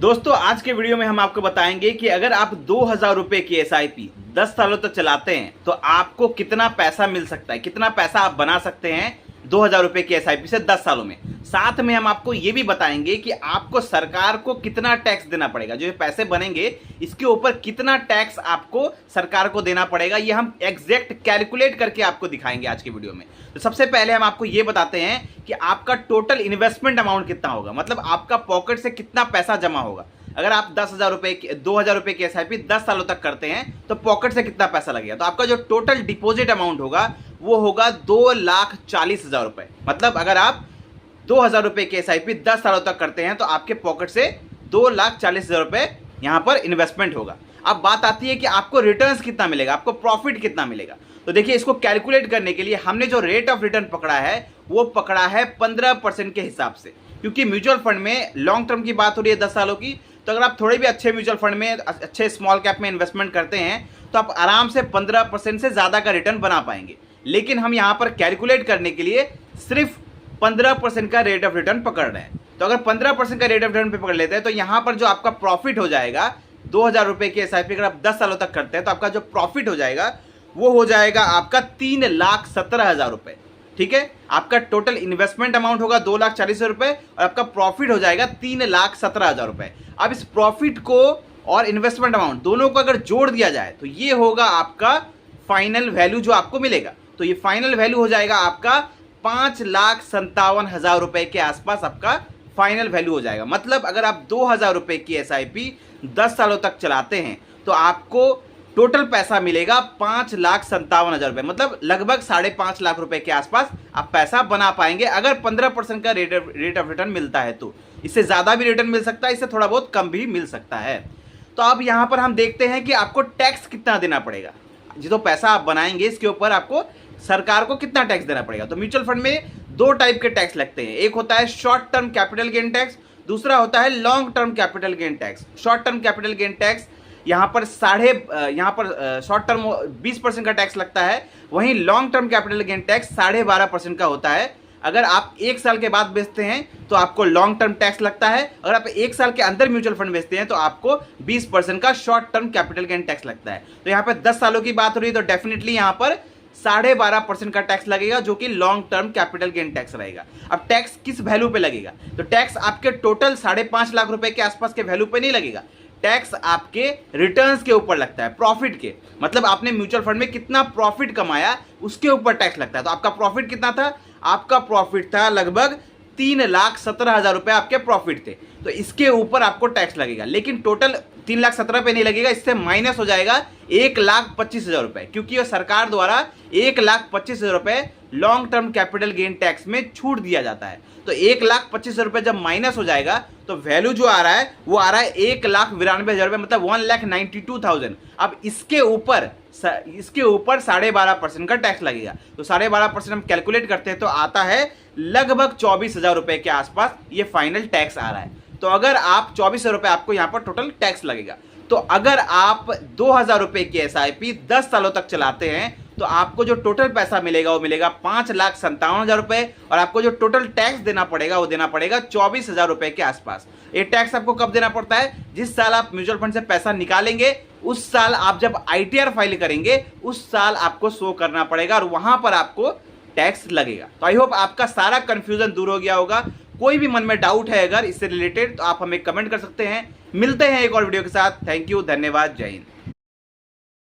दोस्तों आज के वीडियो में हम आपको बताएंगे कि अगर आप 2000 रुपए की एसआईपी 10 सालों तक चलाते हैं तो आपको कितना पैसा मिल सकता है, कितना पैसा आप बना सकते हैं 2000 रुपए की एसआईपी से 10 सालों में। साथ में हम आपको ये भी बताएंगे कि आपको सरकार को कितना टैक्स देना पड़ेगा, जो ये पैसे बनेंगे इसके ऊपर कितना टैक्स आपको सरकार को देना पड़ेगा, ये हम एग्जैक्ट कैलकुलेट करके आपको दिखाएंगे आज के वीडियो में। तो सबसे पहले हम आपको ये बताते हैं कि आपका टोटल इन्वेस्टमेंट अमाउंट कितना होगा, मतलब आपका पॉकेट से कितना पैसा जमा होगा। अगर आप 10,000 रुपए 2000 रुपए की एसआईपी 10 सालों तक करते हैं तो पॉकेट से कितना पैसा लगेगा। तो आपका जो टोटल डिपॉजिट अमाउंट होगा वो होगा 2,40,000 रुपए। मतलब अगर आप 2000 रुपए की एसआईपी 10 सालों तक करते हैं तो आपके पॉकेट से 2,40,000 रुपए यहां पर इन्वेस्टमेंट होगा। अब बात आती है कि आपको रिटर्न्स कितना मिलेगा, आपको प्रॉफिट कितना मिलेगा। तो देखिए, इसको कैलकुलेट करने के लिए हमने जो रेट ऑफ रिटर्न पकड़ा है वो पकड़ा है 15% के हिसाब से, क्योंकि म्यूचुअल फंड में लॉन्ग टर्म की बात हो रही है 10 सालों की। तो अगर आप थोड़े भी अच्छे म्यूचुअल फंड में, अच्छे स्मॉल कैप में इन्वेस्टमेंट करते हैं तो आप आराम से 15% से ज़्यादा का रिटर्न बना पाएंगे। लेकिन हम यहाँ पर कैलकुलेट करने के लिए सिर्फ 15% का रेट ऑफ रिटर्न पकड़ रहे हैं। तो अगर 15% का रेट ऑफ रिटर्न पे पकड़ लेते हैं तो यहाँ पर जो आपका प्रॉफिट हो जाएगा 2000 रुपए की एसआईपी अगर आप 10 सालों तक करते हैं तो आपका जो प्रॉफिट हो जाएगा वो हो जाएगा आपका 3,17,000 रुपए। ठीक है, आपका टोटल इन्वेस्टमेंट अमाउंट होगा 2,40,000 रुपए और आपका प्रॉफिट हो जाएगा 3,17,000 रुपए। अब इस प्रॉफिट को और इन्वेस्टमेंट अमाउंट दोनों को अगर जोड़ दिया जाए तो ये होगा आपका फाइनल वैल्यू जो आपको मिलेगा। तो ये फाइनल वैल्यू हो जाएगा आपका 5,57,000 रुपए के आसपास आपका फाइनल वैल्यू हो जाएगा। मतलब अगर आप 2000 रुपए की एसआईपी 10 सालों तक चलाते हैं तो आपको टोटल पैसा मिलेगा 5,57,000 रुपए, मतलब लगभग 5.5 लाख रुपए के आसपास आप पैसा बना पाएंगे अगर 15% का रेट ऑफ रिटर्न मिलता है। तो इससे ज़्यादा भी रिटर्न मिल सकता है, इससे थोड़ा बहुत कम भी मिल सकता है। तो अब यहाँ पर हम देखते हैं कि आपको टैक्स कितना देना पड़ेगा। जो पैसा आप बनाएंगे इसके ऊपर आपको सरकार को कितना टैक्स देना पड़ेगा। तो म्यूचुअल फंड में दो टाइप के टैक्स लगते हैं, एक होता है short term capital gain tax, दूसरा होता है long term capital gain tax. Short term capital gain tax यहाँ पर शॉर्ट टर्म 20% का टैक्स लगता है, वहीं long term capital gain tax 12.5% का होता है। अगर आप 1 साल के बाद बेचते हैं तो आपको लॉन्ग टर्म टैक्स लगता है, अगर आप 1 साल के अंदर म्यूचुअल फंड बेचते हैं तो आपको 20% का short term capital gain tax लगता है। तो यहाँ पर 10 सालों की बात हो रही है तो डेफिनेटली यहाँ पर 12.5% का टैक्स लगेगा, जो कि long term capital gain tax रहेगा। अब टैक्स किस वैल्यू पे लगेगा, तो टैक्स आपके टोटल 5.5 लाख रुपए के आसपास के वैल्यू पे नहीं लगेगा, टैक्स आपके रिटर्न्स के ऊपर लगता है, प्रॉफिट के। मतलब आपने म्यूचुअल फंड में कितना प्रॉफिट कमाया उसके ऊपर टैक्स लगता है। तो आपका प्रॉफिट कितना था, आपका प्रॉफिट था लगभग 3,17,000 रुपए आपके प्रॉफिट थे, तो इसके ऊपर आपको टैक्स लगेगा। लेकिन टोटल 3,17,000 पे नहीं लगेगा, इससे माइनस हो जाएगा 1,25,000 रुपए, क्योंकि ये सरकार द्वारा 1,25,000 रुपए long term capital gain tax में छूट दिया जाता है। तो 1,25,000 रुपए जब माइनस हो जाएगा तो वैल्यू जो आ रहा है वो आ रहा है 1,92,000 रुपए, मतलब 1,92,000। अब इसके ऊपर 12.5% का टैक्स लगेगा। तो 12.5% हम कैलकुलेट करते हैं तो आता है लगभग 24,000 रुपए के आसपास ये फाइनल टैक्स आ रहा है। तो अगर आप 24,000 रुपए आपको यहाँ पर टोटल टैक्स लगेगा। तो अगर आप 2000 रुपए की एसआईपी 10 सालों तक चलाते हैं तो आपको जो टोटल पैसा मिलेगा वो मिलेगा 5,57,000 रुपए, और आपको जो टोटल टैक्स देना पड़ेगा वो देना पड़ेगा 24,000 रुपए के आसपास। ये टैक्स आपको कब देना पड़ता है, जिस साल आप म्यूचुअल फंड से पैसा निकालेंगे उस साल आप जब आईटीआर फाइल करेंगे उस साल आपको शो करना पड़ेगा और वहां पर आपको टैक्स लगेगा। तो आई होप आपका सारा कंफ्यूजन दूर हो गया होगा। कोई भी मन में डाउट है अगर इससे रिलेटेड तो आप हमें कमेंट कर सकते हैं। मिलते हैं एक और वीडियो के साथ। थैंक यू, धन्यवाद, जय हिंद।